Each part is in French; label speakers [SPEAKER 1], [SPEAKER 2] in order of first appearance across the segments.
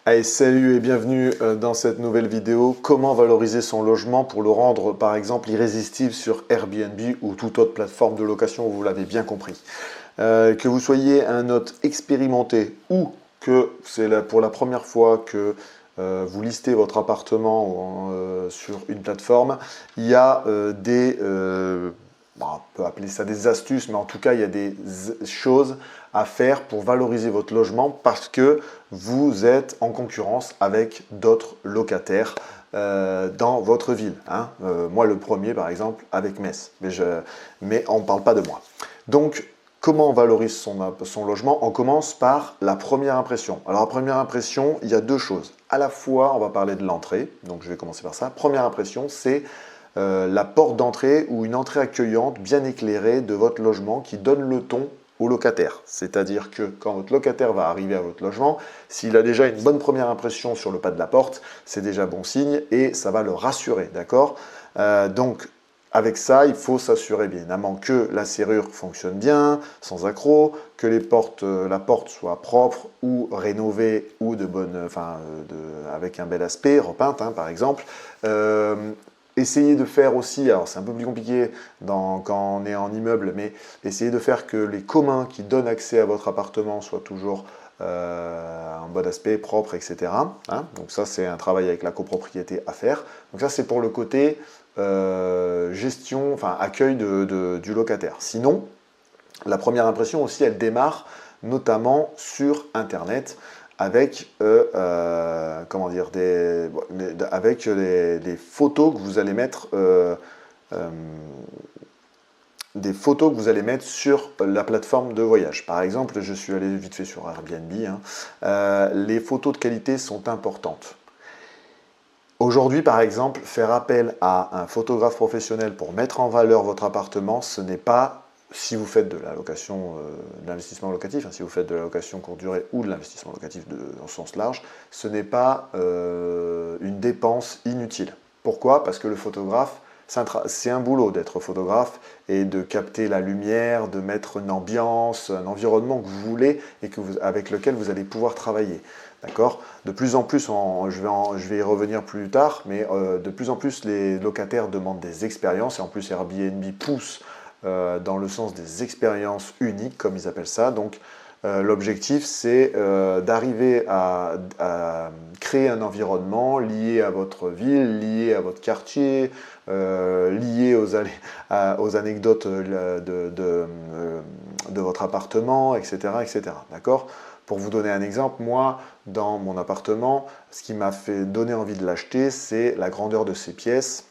[SPEAKER 1] Allez, salut et bienvenue dans cette nouvelle vidéo. Comment valoriser son logement pour le rendre, par exemple, irrésistible sur Airbnb ou toute autre plateforme de location, vous l'avez bien compris. Que vous soyez un hôte expérimenté ou que c'est pour la première fois que vous listez votre appartement sur une plateforme, il y a on peut appeler ça des astuces, mais en tout cas, il y a des choses à faire pour valoriser votre logement parce que vous êtes en concurrence avec d'autres locataires dans votre ville. Hein. Moi, le premier, par exemple, avec Metz. Mais on ne parle pas de moi. Donc, comment on valorise son logement? On commence par la première impression. Alors, la première impression, il y a deux choses. À la fois, on va parler de l'entrée. Donc, je vais commencer par ça. Première impression, c'est la porte d'entrée ou une entrée accueillante bien éclairée de votre logement qui donne le ton au locataire. C'est-à-dire que quand votre locataire va arriver à votre logement, s'il a déjà une bonne première impression sur le pas de la porte, c'est déjà bon signe et ça va le rassurer, d'accord? Donc, avec ça, il faut s'assurer bien évidemment que la serrure fonctionne bien, sans accroc, que la porte soit propre ou rénovée ou avec un bel aspect, repeinte hein, par exemple. Essayez de faire aussi, alors c'est un peu plus compliqué quand on est en immeuble, mais essayez de faire que les communs qui donnent accès à votre appartement soient toujours en bon aspect, propre, etc. Hein. Donc ça, c'est un travail avec la copropriété à faire. Donc ça, c'est pour le côté gestion, enfin accueil du locataire. Sinon, la première impression aussi, elle démarre notamment sur Internet avec, comment dire, avec les photos que vous allez mettre, des photos que vous allez mettre sur la plateforme de voyage. Par exemple, je suis allé vite fait sur Airbnb. Hein, les photos de qualité sont importantes. Aujourd'hui, par exemple, faire appel à un photographe professionnel pour mettre en valeur votre appartement, ce n'est pas, si vous faites de la location, de l'investissement locatif, hein, si vous faites de la location courte durée ou de l'investissement locatif au sens large, ce n'est pas une dépense inutile. Pourquoi? Parce que le photographe, c'est un boulot d'être photographe et de capter la lumière, de mettre une ambiance, un environnement que vous voulez et avec lequel vous allez pouvoir travailler. D'accord? De plus en plus, je vais y revenir plus tard, mais de plus en plus, les locataires demandent des expériences et en plus Airbnb pousse dans le sens des expériences uniques, comme ils appellent ça. Donc, l'objectif, c'est d'arriver à créer un environnement lié à votre ville, lié à votre quartier, lié aux anecdotes de votre appartement, etc. etc. D'accord? Pour vous donner un exemple, moi, dans mon appartement, ce qui m'a fait donner envie de l'acheter, c'est la grandeur de ses pièces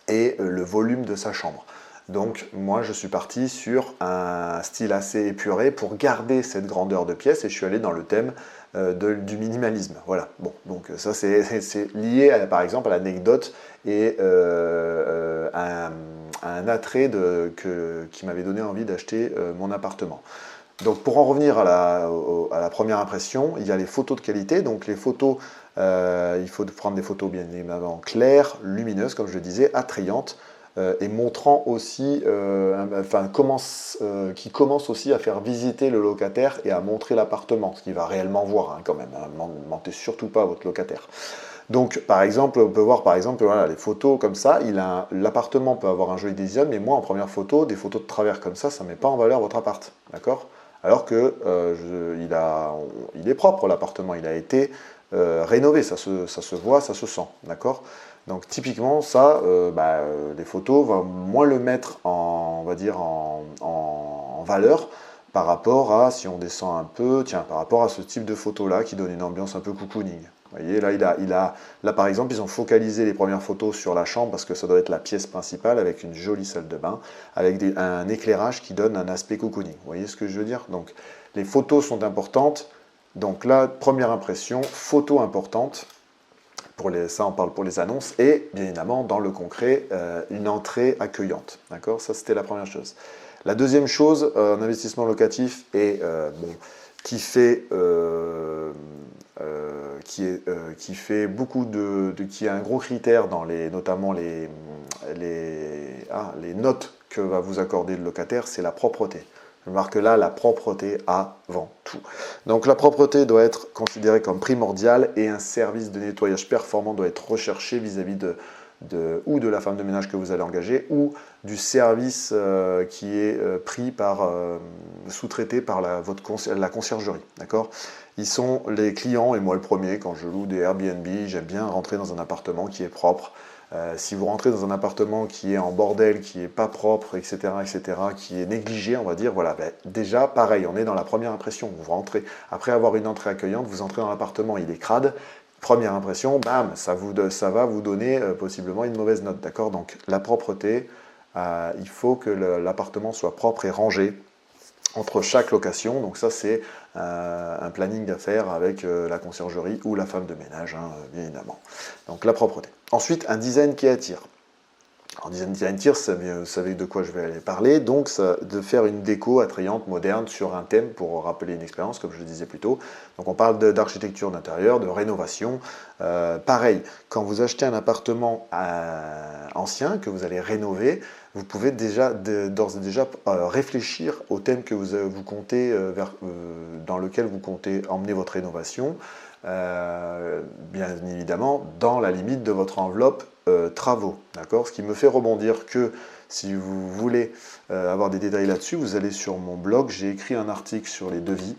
[SPEAKER 1] et le volume de sa chambre. Donc moi je suis parti sur un style assez épuré pour garder cette grandeur de pièce et je suis allé dans le thème du minimalisme. Voilà, bon, donc ça c'est lié par exemple à l'anecdote et à un attrait qui m'avait donné envie d'acheter mon appartement. Donc pour en revenir à la première impression, il y a les photos de qualité. Donc les photos, il faut prendre des photos bien évidemment claires, lumineuses, comme je le disais, attrayantes, et montrant aussi, qui commence aussi à faire visiter le locataire et à montrer l'appartement, ce qu'il va réellement voir hein, quand même. Hein, ne mentez surtout pas à votre locataire. Donc, par exemple, on peut voir par exemple voilà, les photos comme ça. L'appartement peut avoir un joli design, mais moi, en première photo, des photos de travers comme ça ne met pas en valeur votre appart. D'accord? Alors que il est propre l'appartement, il a été rénové, ça se voit, ça se sent. D'accord? Donc, typiquement, ça, les photos vont moins le mettre on va dire, en valeur par rapport à, si on descend un peu, tiens, par rapport à ce type de photo-là qui donne une ambiance un peu cocooning. Vous voyez, là, par exemple, ils ont focalisé les premières photos sur la chambre parce que ça doit être la pièce principale avec une jolie salle de bain, avec un éclairage qui donne un aspect cocooning. Vous voyez ce que je veux dire? Donc, les photos sont importantes. Donc là, première impression, photo importante. Ça, on parle pour les annonces. Et, bien évidemment, dans le concret, une entrée accueillante. D'accord? Ça, c'était la première chose. La deuxième chose, un investissement locatif et qui fait beaucoup qui est un gros critère dans notamment les notes que va vous accorder le locataire, c'est la propreté. Je marque là la propreté avant tout. Donc la propreté doit être considérée comme primordiale et un service de nettoyage performant doit être recherché vis-à-vis ou de la femme de ménage que vous allez engager ou du service qui est sous-traité par la conciergerie. D'accord ? Ils sont les clients, et moi le premier, quand je loue des Airbnb, j'aime bien rentrer dans un appartement qui est propre. Si vous rentrez dans un appartement qui est en bordel, qui n'est pas propre, etc., qui est négligé, on va dire, voilà, ben, déjà, pareil, on est dans la première impression. Vous rentrez, après avoir une entrée accueillante, vous entrez dans l'appartement, il est crade. Première impression, bam, ça va vous donner possiblement une mauvaise note, d'accord ? Donc, la propreté, il faut que l'appartement soit propre et rangé entre chaque location. Donc ça, c'est un planning à faire avec la conciergerie ou la femme de ménage, hein, bien évidemment. Donc la propreté. Ensuite, un design qui attire. En design qui attire, vous savez de quoi je vais aller parler. Donc, de faire une déco attrayante, moderne, sur un thème pour rappeler une expérience, comme je le disais plus tôt. Donc, on parle d'architecture d'intérieur, de rénovation. Pareil, quand vous achetez un appartement ancien que vous allez rénover, vous pouvez d'ores et déjà réfléchir au thème que vous comptez dans lequel vous comptez emmener votre rénovation. Bien évidemment dans la limite de votre enveloppe travaux. D'accord ? Ce qui me fait rebondir que si vous voulez avoir des détails là-dessus, vous allez sur mon blog, j'ai écrit un article sur les devis,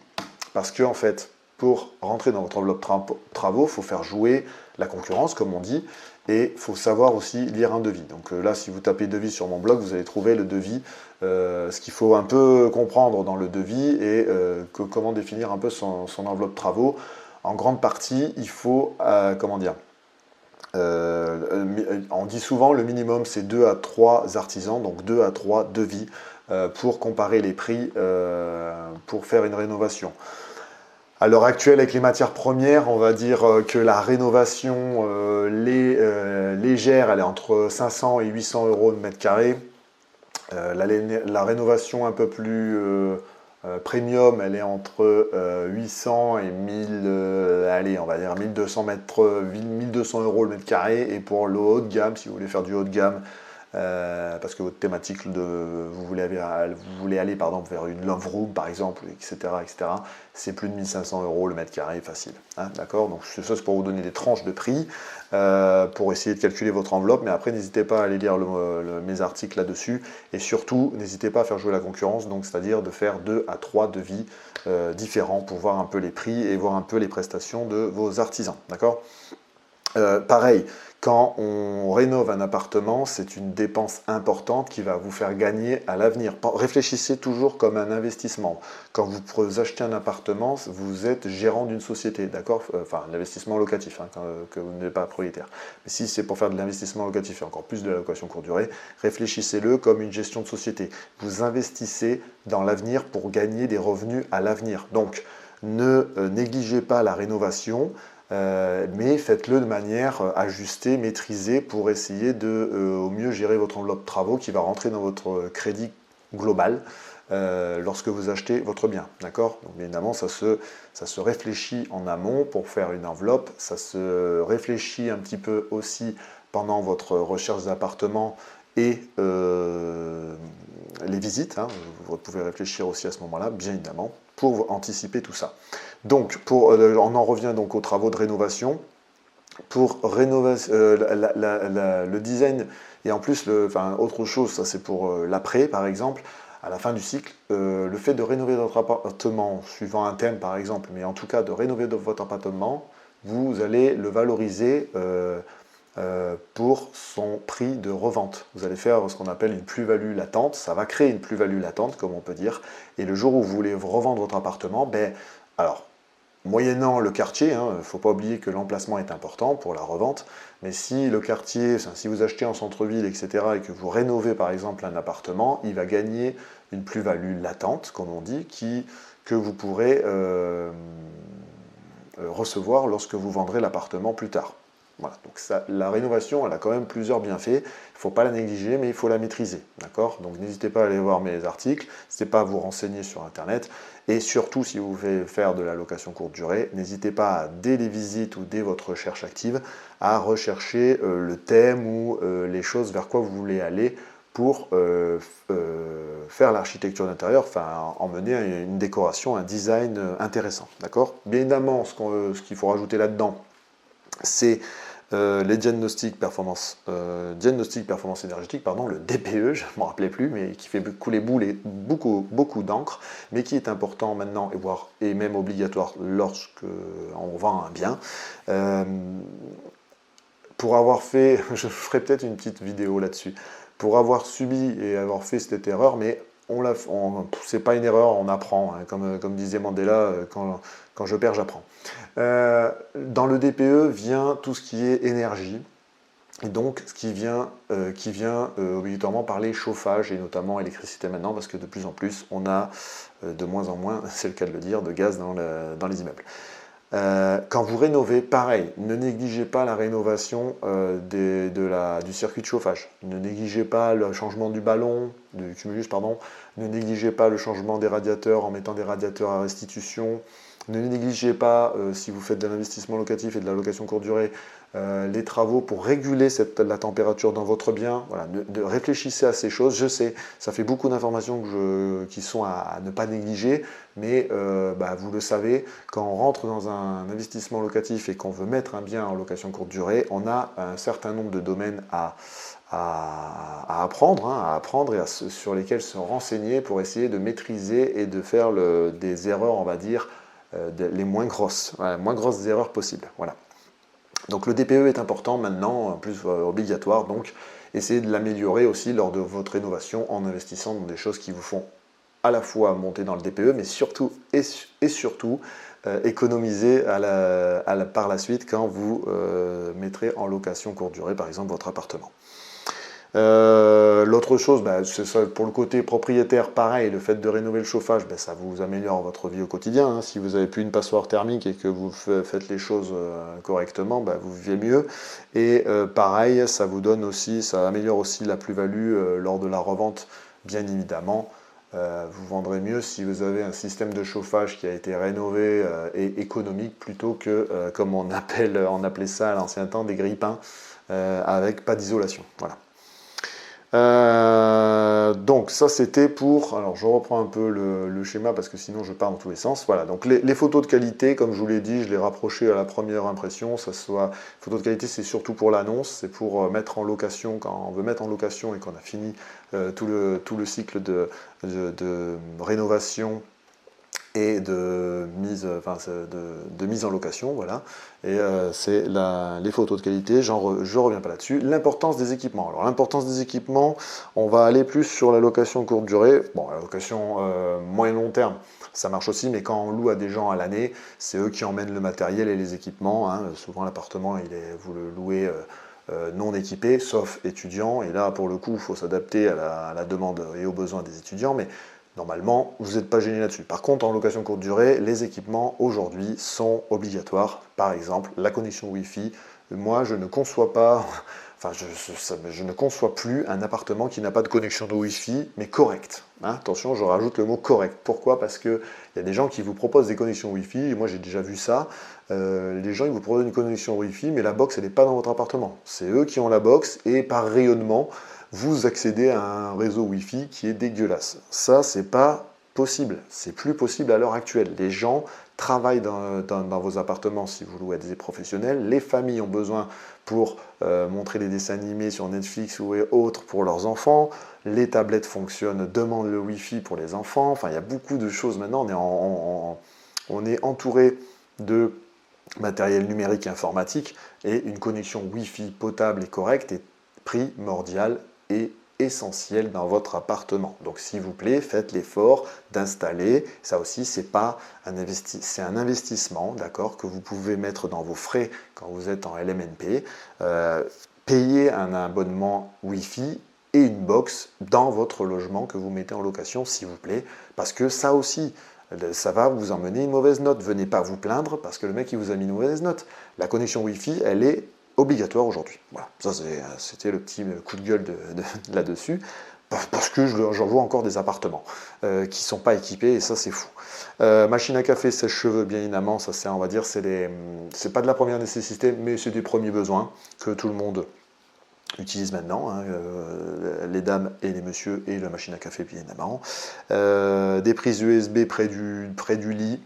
[SPEAKER 1] parce que en fait, pour rentrer dans votre enveloppe travaux, il faut faire jouer la concurrence, comme on dit, et il faut savoir aussi lire un devis. Donc là, si vous tapez devis sur mon blog, vous allez trouver le devis, ce qu'il faut un peu comprendre dans le devis et comment définir un peu son enveloppe travaux. En grande partie, il faut, comment dire, on dit souvent le minimum c'est 2 à 3 artisans, donc 2 à 3 devis pour comparer les prix pour faire une rénovation. À l'heure actuelle, avec les matières premières, on va dire que la rénovation légère, elle est entre 500 et 800 euros le mètre carré. La rénovation un peu plus premium, elle est entre 800 et 1000, allez, on va dire 1200 euros le mètre carré. Et pour le haut de gamme, si vous voulez faire du haut de gamme, parce que votre thématique, vous voulez aller vers une love room par exemple, etc., c'est plus de 1500 euros le mètre carré facile. Hein, d'accord ? Donc ça, c'est pour vous donner des tranches de prix, pour essayer de calculer votre enveloppe, mais après n'hésitez pas à aller lire mes articles là-dessus, et surtout n'hésitez pas à faire jouer la concurrence, donc c'est-à-dire de faire 2 à 3 devis différents pour voir un peu les prix et voir un peu les prestations de vos artisans. D'accord ? Pareil, quand on rénove un appartement, c'est une dépense importante qui va vous faire gagner à l'avenir. Réfléchissez toujours comme un investissement. Quand vous achetez un appartement, vous êtes gérant d'une société, d'accord ? Enfin, l'investissement locatif, hein, que vous n'êtes pas propriétaire. Mais si c'est pour faire de l'investissement locatif et encore plus de la location courte durée, réfléchissez-le comme une gestion de société. Vous investissez dans l'avenir pour gagner des revenus à l'avenir. Donc, ne négligez pas la rénovation. Mais faites-le de manière ajustée, maîtrisée pour essayer de au mieux gérer votre enveloppe travaux qui va rentrer dans votre crédit global lorsque vous achetez votre bien. D'accord ? Donc bien évidemment, ça se réfléchit en amont pour faire une enveloppe, ça se réfléchit un petit peu aussi pendant votre recherche d'appartement et les visites. Hein. Vous pouvez réfléchir aussi à ce moment-là, bien évidemment, pour anticiper tout ça. Donc, on en revient donc aux travaux de rénovation. Pour rénover le design, et en plus, autre chose, ça c'est pour l'après par exemple, à la fin du cycle, le fait de rénover votre appartement, suivant un thème par exemple, mais en tout cas de rénover votre appartement, vous allez le valoriser pour son prix de revente. Vous allez faire ce qu'on appelle une plus-value latente, ça va créer une plus-value latente, comme on peut dire, et le jour où vous voulez revendre votre appartement, alors, moyennant le quartier, il ne faut pas oublier que l'emplacement est important pour la revente, mais si le quartier, si vous achetez en centre-ville, etc., et que vous rénovez par exemple un appartement, il va gagner une plus-value latente, comme on dit, que vous pourrez recevoir lorsque vous vendrez l'appartement plus tard. Voilà, donc la rénovation, elle a quand même plusieurs bienfaits. Il ne faut pas la négliger, mais il faut la maîtriser. D'accord ? Donc n'hésitez pas à aller voir mes articles, n'hésitez pas à vous renseigner sur Internet. Et surtout, si vous voulez faire de la location courte durée, n'hésitez pas, dès les visites ou dès votre recherche active, à rechercher le thème ou les choses vers quoi vous voulez aller pour faire l'architecture d'intérieur, enfin emmener une décoration, un design intéressant. D'accord ? Bien évidemment, ce qu'il faut rajouter là-dedans, c'est les diagnostics performance énergétique, pardon, le DPE, je ne m'en rappelais plus, mais qui fait couler beaucoup d'encre, mais qui est important maintenant et même obligatoire lorsque on vend un bien. Pour avoir fait, je ferai peut-être une petite vidéo là-dessus, pour avoir subi et avoir fait cette erreur, mais c'est pas une erreur, on apprend, hein, comme disait Mandela, quand je perds, j'apprends. Dans le DPE vient tout ce qui est énergie, et donc ce qui vient obligatoirement par les chauffages, et notamment électricité maintenant, parce que de plus en plus, on a de moins en moins, c'est le cas de le dire, de gaz dans les immeubles. Quand vous rénovez, pareil, ne négligez pas la rénovation du circuit de chauffage. Ne négligez pas le changement du ballon, du cumulus, pardon. Ne négligez pas le changement des radiateurs en mettant des radiateurs à restitution. Ne négligez pas, si vous faites de l'investissement locatif et de la location courte durée, les travaux pour réguler la température dans votre bien. Voilà, réfléchissez à ces choses. Je sais, ça fait beaucoup d'informations qui sont à ne pas négliger, mais vous le savez, quand on rentre dans un investissement locatif et qu'on veut mettre un bien en location courte durée, on a un certain nombre de domaines à apprendre et sur lesquels se renseigner pour essayer de maîtriser et de faire des erreurs, on va dire, les moins grosses erreurs possibles. Voilà. Donc le DPE est important maintenant, en plus obligatoire, donc essayez de l'améliorer aussi lors de votre rénovation en investissant dans des choses qui vous font à la fois monter dans le DPE, mais surtout économiser par la suite quand vous mettrez en location courte durée, par exemple, votre appartement. L'autre chose, c'est ça, pour le côté propriétaire, pareil, le fait de rénover le chauffage, ça vous améliore votre vie au quotidien. Hein. Si vous n'avez plus une passoire thermique et que vous faites les choses correctement, vous vivez mieux. Et pareil, ça améliore aussi la plus-value lors de la revente, bien évidemment. Vous vendrez mieux si vous avez un système de chauffage qui a été rénové et économique plutôt que, comme on appelait ça à l'ancien temps, des grille-pains avec pas d'isolation. Voilà. Donc ça c'était pour, alors je reprends un peu le schéma parce que sinon je pars dans tous les sens. Voilà, donc les photos de qualité, comme je vous l'ai dit, je l'ai rapproché à la première impression. Photos de qualité, c'est surtout pour l'annonce, c'est pour mettre en location, quand on veut mettre en location et qu'on a fini tout le cycle de rénovation et de mise en location, voilà. Et c'est les photos de qualité, je reviens pas là-dessus. L'importance des équipements. Alors l'importance des équipements, on va aller plus sur la location courte durée. Bon, la location moyen long terme, ça marche aussi, mais quand on loue à des gens à l'année, c'est eux qui emmènent le matériel et les équipements. Hein. Souvent l'appartement, vous le louez non équipé, sauf étudiants. Et là, pour le coup, il faut s'adapter à la demande et aux besoins des étudiants. Mais normalement, vous n'êtes pas gêné là-dessus. Par contre, en location courte durée, les équipements aujourd'hui sont obligatoires. Par exemple, la connexion Wi-Fi. Moi, je ne conçois pas, je ne conçois plus un appartement qui n'a pas de connexion de Wi-Fi, mais correcte. Hein, attention, je rajoute le mot correct. Pourquoi ? Parce qu'il y a des gens qui vous proposent des connexions Wi-Fi, et moi j'ai déjà vu ça. Les gens, ils vous proposent une connexion Wi-Fi, mais la box, elle n'est pas dans votre appartement. C'est eux qui ont la box, et par rayonnement, vous accédez à un réseau Wi-Fi qui est dégueulasse. Ça, c'est pas possible. C'est plus possible à l'heure actuelle. Les gens travaillent dans vos appartements si vous louez à des professionnels. Les familles ont besoin pour montrer des dessins animés sur Netflix ou autres pour leurs enfants. Les tablettes fonctionnent, demandent le Wi-Fi pour les enfants. Enfin, il y a beaucoup de choses maintenant. On est entouré de matériel numérique et informatique et une connexion Wi-Fi potable et correcte est primordiale et essentiel dans votre appartement. Donc s'il vous plaît, faites l'effort d'installer. Ça aussi, c'est un investissement, d'accord, que vous pouvez mettre dans vos frais quand vous êtes en LMNP. Payez un abonnement Wi-Fi et une box dans votre logement que vous mettez en location, s'il vous plaît, parce que ça aussi, ça va vous emmener une mauvaise note. Venez pas vous plaindre parce que le mec il vous a mis une mauvaise note. La connexion Wi-Fi, elle est obligatoire aujourd'hui. Voilà, ça c'était le petit coup de gueule là-dessus, parce que j'en vois encore des appartements qui ne sont pas équipés, et ça c'est fou. Machine à café, sèche-cheveux, bien évidemment, ça c'est, on va dire, c'est pas de la première nécessité, mais c'est des premiers besoins que tout le monde utilisent maintenant, hein, les dames et les messieurs, et la machine à café bien évidemment. Des prises USB près du lit.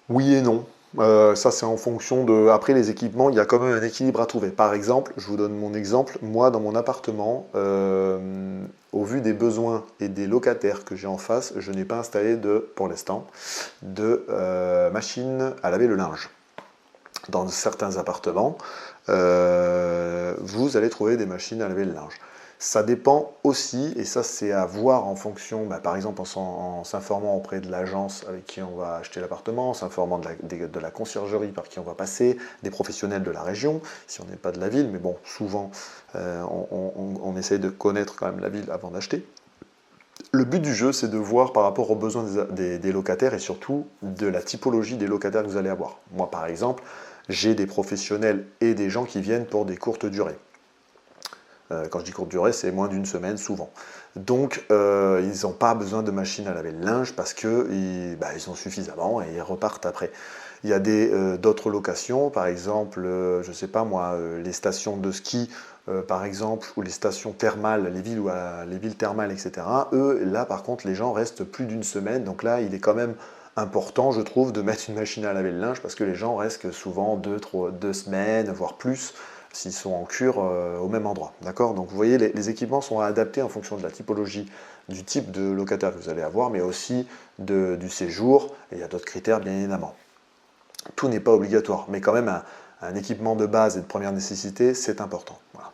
[SPEAKER 1] Oui et non. Ça, c'est en fonction de. Après, les équipements, il y a quand même un équilibre à trouver. Par exemple, je vous donne mon exemple. Moi, dans mon appartement, au vu des besoins et des locataires que j'ai en face, je n'ai pas installé pour l'instant, de machine à laver le linge. Dans certains appartements, vous allez trouver des machines à laver le linge. Ça dépend aussi, et ça c'est à voir en fonction, par exemple en s'informant auprès de l'agence avec qui on va acheter l'appartement, en s'informant de la conciergerie par qui on va passer, des professionnels de la région, si on n'est pas de la ville, mais bon, souvent on essaye de connaître quand même la ville avant d'acheter. Le but du jeu, c'est de voir par rapport aux besoins des locataires et surtout de la typologie des locataires que vous allez avoir. Moi, par exemple, j'ai des professionnels et des gens qui viennent pour des courtes durées. Quand je dis courte durée, c'est moins d'une semaine souvent. Donc, ils n'ont pas besoin de machine à laver le linge parce qu'ils ont suffisamment et ils repartent après. Il y a d'autres locations, par exemple, je ne sais pas moi, les stations de ski, par exemple, ou les stations thermales, les villes thermales, etc. Eux, là, par contre, les gens restent plus d'une semaine. Donc là, il est quand même important, je trouve, de mettre une machine à laver le linge parce que les gens restent souvent 2 semaines, voire plus, s'ils sont en cure au même endroit. D'accord? Donc vous voyez, les équipements sont adaptés en fonction de la typologie, du type de locataire que vous allez avoir, mais aussi du séjour, et il y a d'autres critères bien évidemment. Tout n'est pas obligatoire, mais quand même un équipement de base et de première nécessité, c'est important. Voilà.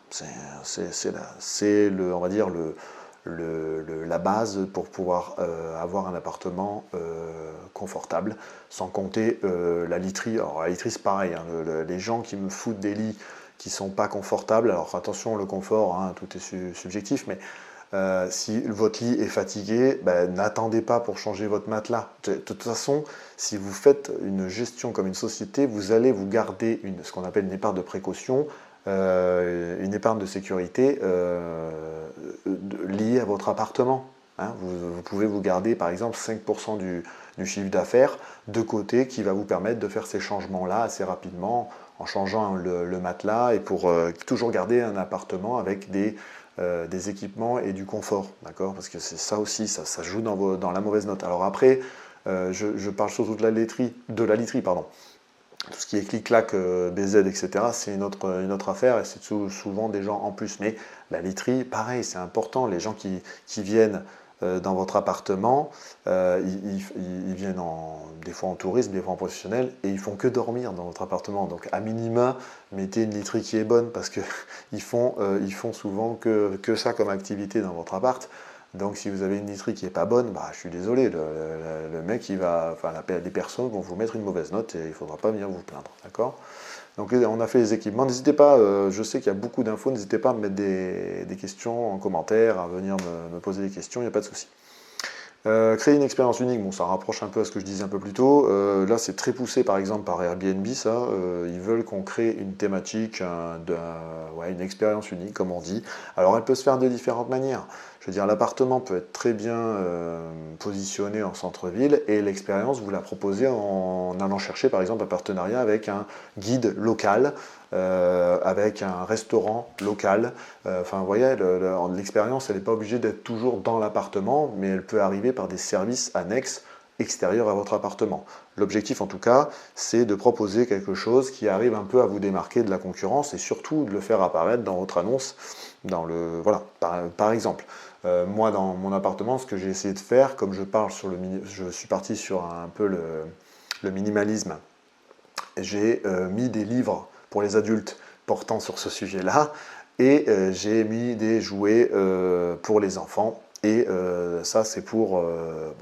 [SPEAKER 1] C'est on va dire la base pour pouvoir avoir un appartement confortable, sans compter la literie. Alors la literie c'est pareil, hein, les gens qui me foutent des lits qui ne sont pas confortables, alors attention le confort, hein, tout est subjectif, mais si votre lit est fatigué, n'attendez pas pour changer votre matelas. De toute façon, si vous faites une gestion comme une société, vous allez vous garder ce qu'on appelle une épargne de précaution, une épargne de sécurité liée à votre appartement. Hein. Vous pouvez vous garder par exemple 5% du chiffre d'affaires de côté qui va vous permettre de faire ces changements-là assez rapidement en changeant le matelas et pour toujours garder un appartement avec des équipements et du confort, d'accord? Parce que c'est ça aussi, ça joue dans la mauvaise note. Alors après, je parle surtout de la literie, pardon. Tout ce qui est clic-clac, BZ, etc., c'est une autre affaire et c'est souvent des gens en plus. Mais la literie, pareil, c'est important. Les gens qui viennent dans votre appartement, ils viennent des fois en tourisme, des fois en professionnel, et ils font que dormir dans votre appartement. Donc à minima, mettez une literie qui est bonne parce qu'ils font souvent que ça comme activité dans votre appart. Donc si vous avez une literie qui n'est pas bonne, je suis désolé, le mec, les personnes vont vous mettre une mauvaise note et il ne faudra pas venir vous plaindre, d'accord? Donc on a fait les équipements, n'hésitez pas, je sais qu'il y a beaucoup d'infos, n'hésitez pas à me mettre des questions en commentaire, à venir me poser des questions, il n'y a pas de souci. Créer une expérience unique, bon, ça rapproche un peu à ce que je disais un peu plus tôt. Là, c'est très poussé par exemple par Airbnb, ça. Ils veulent qu'on crée une thématique, une expérience unique, comme on dit. Alors, elle peut se faire de différentes manières. Je veux dire, l'appartement peut être très bien positionné en centre-ville et l'expérience, vous la proposez en allant chercher par exemple un partenariat avec un guide local, avec un restaurant local. Vous voyez, l'expérience, elle n'est pas obligée d'être toujours dans l'appartement, mais elle peut arriver par des services annexes extérieurs à votre appartement. L'objectif, en tout cas, c'est de proposer quelque chose qui arrive un peu à vous démarquer de la concurrence et surtout de le faire apparaître dans votre annonce. Par exemple, moi, dans mon appartement, ce que j'ai essayé de faire, comme je suis parti sur un peu le minimalisme, j'ai mis des livres pour les adultes portant sur ce sujet-là, et j'ai mis des jouets pour les enfants. Et ça, c'est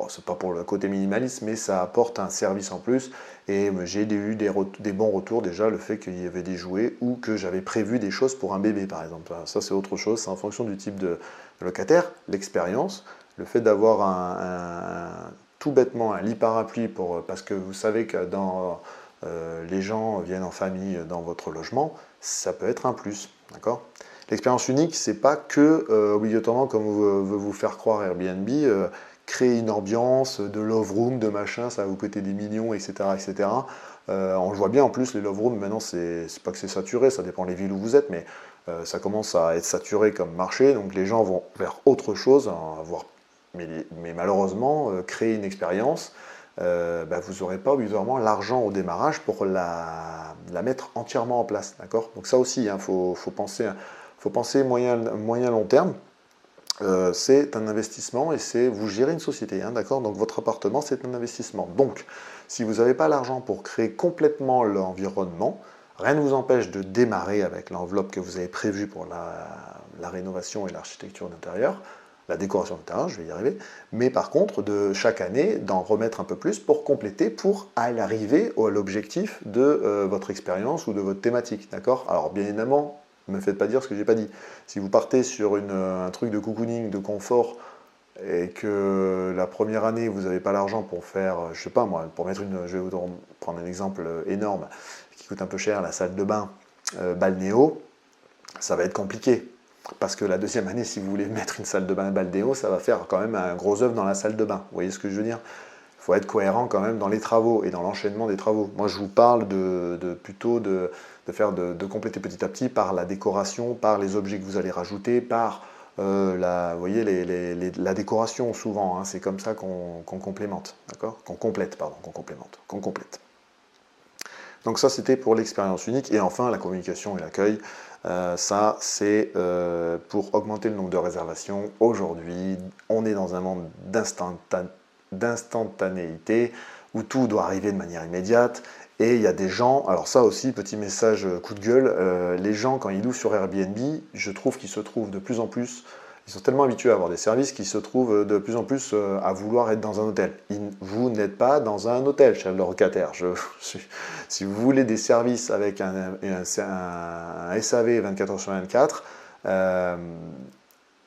[SPEAKER 1] c'est pas pour le côté minimaliste, mais ça apporte un service en plus. Et j'ai eu des bons retours déjà, le fait qu'il y avait des jouets ou que j'avais prévu des choses pour un bébé, par exemple. Ça, c'est autre chose, c'est en fonction du type de locataire, l'expérience, le fait d'avoir tout bêtement un lit parapluie parce que vous savez que les gens viennent en famille dans votre logement, ça peut être un plus, d'accord? L'expérience unique, c'est pas que obligatoirement, comme veut vous faire croire Airbnb, créer une ambiance de love room, de machin, ça va vous coûter des millions, etc., etc. On le voit bien en plus, les love rooms, maintenant, c'est pas que c'est saturé, ça dépend des villes où vous êtes, mais ça commence à être saturé comme marché, donc les gens vont vers autre chose, mais malheureusement, créer une expérience, vous n'aurez pas obligatoirement l'argent au démarrage pour la mettre entièrement en place, d'accord? Donc ça aussi, il faut penser moyen long terme. C'est un investissement et vous gérez une société, hein, d'accord? Donc votre appartement, c'est un investissement. Donc, si vous n'avez pas l'argent pour créer complètement l'environnement, rien ne vous empêche de démarrer avec l'enveloppe que vous avez prévue pour la rénovation et l'architecture d'intérieur, la décoration d'intérieur, je vais y arriver, mais par contre, de chaque année, d'en remettre un peu plus pour compléter, pour arriver à l'objectif de votre expérience ou de votre thématique, d'accord? Alors, bien évidemment, ne me faites pas dire ce que j'ai pas dit. Si vous partez sur un truc de cocooning, de confort, et que la première année, vous n'avez pas l'argent pour faire, je sais pas moi, je vais vous prendre un exemple énorme, qui coûte un peu cher, la salle de bain balnéo, ça va être compliqué. Parce que la deuxième année, si vous voulez mettre une salle de bain balnéo, ça va faire quand même un gros œuvre dans la salle de bain. Vous voyez ce que je veux dire? Il faut être cohérent quand même dans les travaux et dans l'enchaînement des travaux. Moi, je vous parle plutôt de compléter petit à petit par la décoration, par les objets que vous allez rajouter, par vous voyez, la décoration souvent. Hein, c'est comme ça qu'on complémente, d'accord? Qu'on complète, pardon, qu'on complète. Donc ça, c'était pour l'expérience unique. Et enfin, la communication et l'accueil. Ça, c'est pour augmenter le nombre de réservations. Aujourd'hui, on est dans un monde d'instantanéité où tout doit arriver de manière immédiate. Et il y a des gens, alors ça aussi, petit message coup de gueule, les gens quand ils louent sur Airbnb, je trouve qu'ils se trouvent de plus en plus, ils sont tellement habitués à avoir des services qu'ils se trouvent de plus en plus à vouloir être dans un hôtel. Vous n'êtes pas dans un hôtel, cher locataire. Si vous voulez des services avec un SAV 24 h sur 24,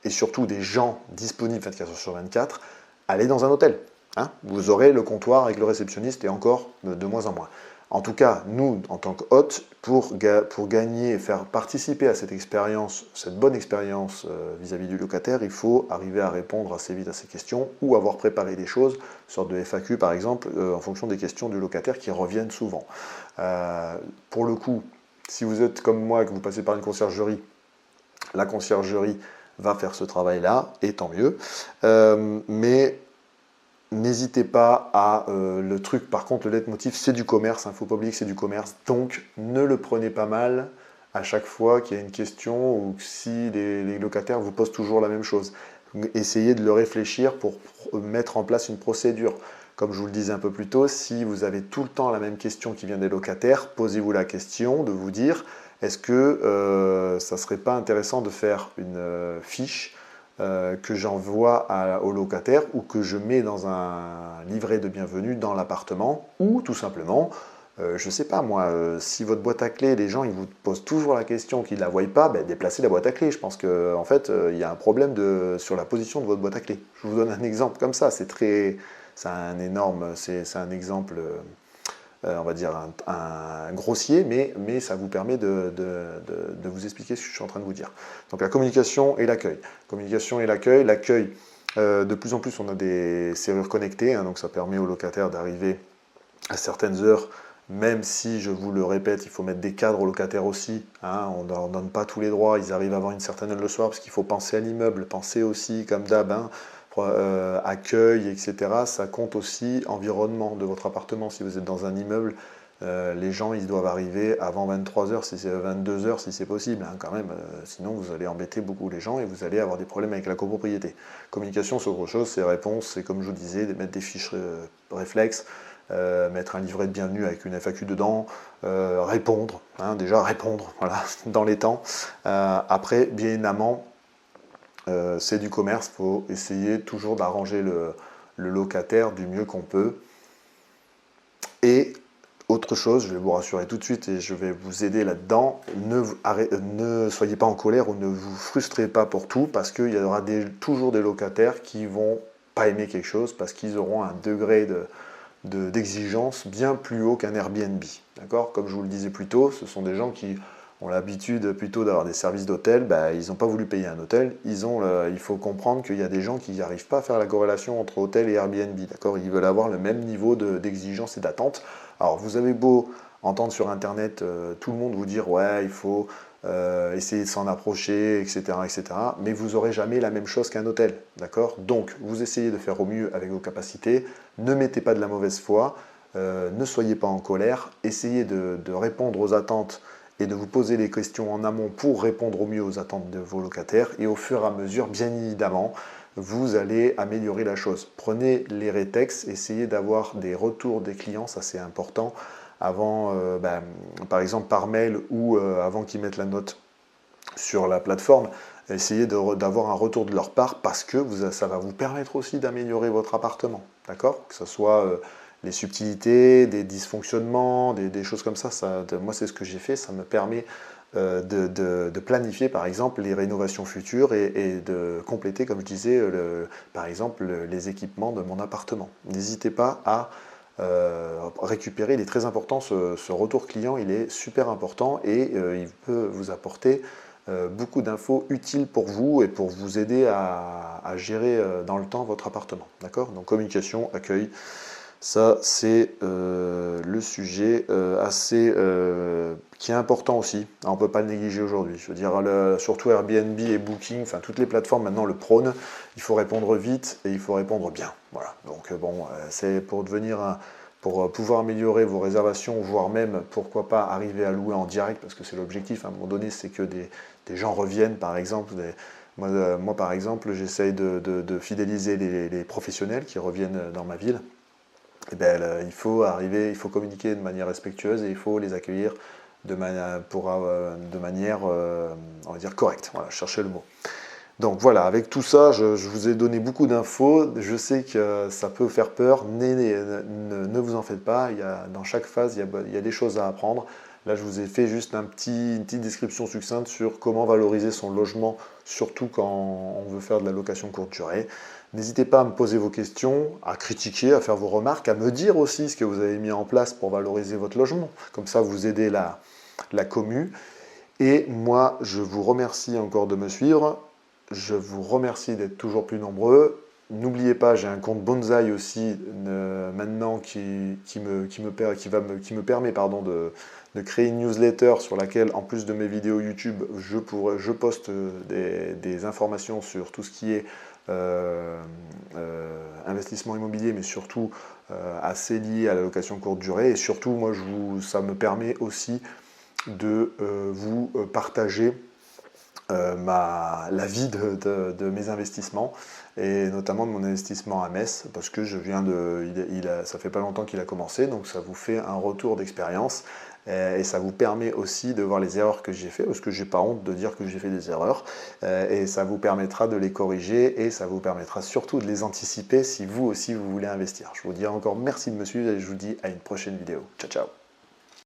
[SPEAKER 1] et surtout des gens disponibles 24 h sur 24, allez dans un hôtel. Hein, vous aurez le comptoir avec le réceptionniste et encore de moins en moins. En tout cas, nous, en tant qu'hôtes, pour gagner et faire participer à cette expérience, cette bonne expérience vis-à-vis du locataire, il faut arriver à répondre assez vite à ces questions ou avoir préparé des choses, une sorte de FAQ par exemple, en fonction des questions du locataire qui reviennent souvent. Pour le coup, si vous êtes comme moi, que vous passez par une conciergerie, la conciergerie va faire ce travail-là, et tant mieux. Mais n'hésitez pas à le truc, par contre, le leitmotiv, c'est du commerce, il ne faut pas oublier que c'est du commerce, donc ne le prenez pas mal à chaque fois qu'il y a une question ou si les locataires vous posent toujours la même chose. Essayez de le réfléchir pour mettre en place une procédure. Comme je vous le disais un peu plus tôt, si vous avez tout le temps la même question qui vient des locataires, posez-vous la question de vous dire, est-ce que ça ne serait pas intéressant de faire une fiche que j'envoie au locataire ou que je mets dans un livret de bienvenue dans l'appartement, ou tout simplement, je ne sais pas moi, si votre boîte à clés, les gens ils vous posent toujours la question qu'ils ne la voient pas, déplacez la boîte à clés. Je pense qu'en fait, il y a un problème sur la position de votre boîte à clés. Je vous donne un exemple comme ça, c'est un exemple on va dire un grossier, mais ça vous permet de vous expliquer ce que je suis en train de vous dire. Donc la communication et l'accueil. Communication et l'accueil. L'accueil, de plus en plus, on a des serrures connectées, hein, donc ça permet aux locataires d'arriver à certaines heures, même si, je vous le répète, il faut mettre des cadres aux locataires aussi. Hein, on ne leur donne pas tous les droits, ils arrivent avant une certaine heure le soir, parce qu'il faut penser à l'immeuble, penser aussi, comme d'hab, hein, accueil, etc. Ça compte aussi environnement de votre appartement. Si vous êtes dans un immeuble, les gens ils doivent arriver avant 23 h, si c'est 22 h si c'est possible, hein, quand même. Sinon vous allez embêter beaucoup les gens et vous allez avoir des problèmes avec la copropriété. Communication c'est autre chose, c'est réponse, c'est comme je vous disais, de mettre des fiches réflexes, mettre un livret de bienvenue avec une FAQ dedans, répondre, hein, déjà répondre, voilà, dans les temps. Après, bien évidemment, c'est du commerce, il faut essayer toujours d'arranger le locataire du mieux qu'on peut. Et autre chose, je vais vous rassurer tout de suite et je vais vous aider là-dedans, ne soyez pas en colère ou ne vous frustrez pas pour tout, parce qu'il y aura toujours des locataires qui vont pas aimer quelque chose parce qu'ils auront un degré d'exigence bien plus haut qu'un Airbnb. D'accord ? Comme je vous le disais plus tôt, ce sont des gens qui ont l'habitude plutôt d'avoir des services d'hôtel, ils n'ont pas voulu payer un hôtel. Il faut comprendre qu'il y a des gens qui n'arrivent pas à faire la corrélation entre hôtel et Airbnb, d'accord? Ils veulent avoir le même niveau d'exigence et d'attente. Alors, vous avez beau entendre sur Internet tout le monde vous dire « ouais, il faut essayer de s'en approcher, etc., etc. » Mais vous n'aurez jamais la même chose qu'un hôtel, d'accord? Donc, vous essayez de faire au mieux avec vos capacités. Ne mettez pas de la mauvaise foi. Ne soyez pas en colère. Essayez de répondre aux attentes et de vous poser les questions en amont pour répondre au mieux aux attentes de vos locataires. Et au fur et à mesure, bien évidemment, vous allez améliorer la chose. Prenez les rétextes, essayez d'avoir des retours des clients, ça c'est important. Avant, par exemple par mail ou avant qu'ils mettent la note sur la plateforme, essayez d'avoir un retour de leur part parce que ça va vous permettre aussi d'améliorer votre appartement, d'accord? Que ce soit les subtilités, des dysfonctionnements, des choses comme ça, moi c'est ce que j'ai fait, ça me permet de planifier par exemple les rénovations futures et de compléter, comme je disais, par exemple les équipements de mon appartement. N'hésitez pas à récupérer, il est très important, ce retour client, il est super important et il peut vous apporter beaucoup d'infos utiles pour vous et pour vous aider à gérer dans le temps votre appartement. D'accord? Donc communication, accueil, ça c'est le sujet qui est important aussi. On ne peut pas le négliger aujourd'hui. Je veux dire, surtout Airbnb et Booking, enfin toutes les plateformes maintenant le prônent. Il faut répondre vite et il faut répondre bien. Voilà. Donc bon, c'est pour pouvoir améliorer vos réservations, voire même, pourquoi pas, arriver à louer en direct, parce que c'est l'objectif. À un moment donné, c'est que des gens reviennent, par exemple. Moi, par exemple, j'essaye de fidéliser les professionnels qui reviennent dans ma ville. Et il faut communiquer de manière respectueuse et il faut les accueillir de manière, on va dire, correcte. Voilà, cherchez le mot. Donc voilà, avec tout ça, je vous ai donné beaucoup d'infos. Je sais que ça peut faire peur. Ne vous en faites pas. Dans chaque phase, il y a des choses à apprendre. Là, je vous ai fait juste une petite description succincte sur comment valoriser son logement, surtout quand on veut faire de la location courte durée. N'hésitez pas à me poser vos questions, à critiquer, à faire vos remarques, à me dire aussi ce que vous avez mis en place pour valoriser votre logement. Comme ça, vous aidez la commu. Et moi, je vous remercie encore de me suivre. Je vous remercie d'être toujours plus nombreux. N'oubliez pas, j'ai un compte Bonsaï aussi maintenant qui me permet de créer une newsletter sur laquelle, en plus de mes vidéos YouTube, je poste des informations sur tout ce qui est investissement immobilier, mais surtout assez lié à la location courte durée. Et surtout, moi, ça me permet aussi de vous partager la vie de mes investissements et notamment de mon investissement à Metz parce que ça fait pas longtemps qu'il a commencé, donc ça vous fait un retour d'expérience et ça vous permet aussi de voir les erreurs que j'ai fait parce que j'ai pas honte de dire que j'ai fait des erreurs et ça vous permettra de les corriger et ça vous permettra surtout de les anticiper si vous aussi vous voulez investir. Je vous dis encore merci de me suivre et je vous dis à une prochaine vidéo. Ciao ciao.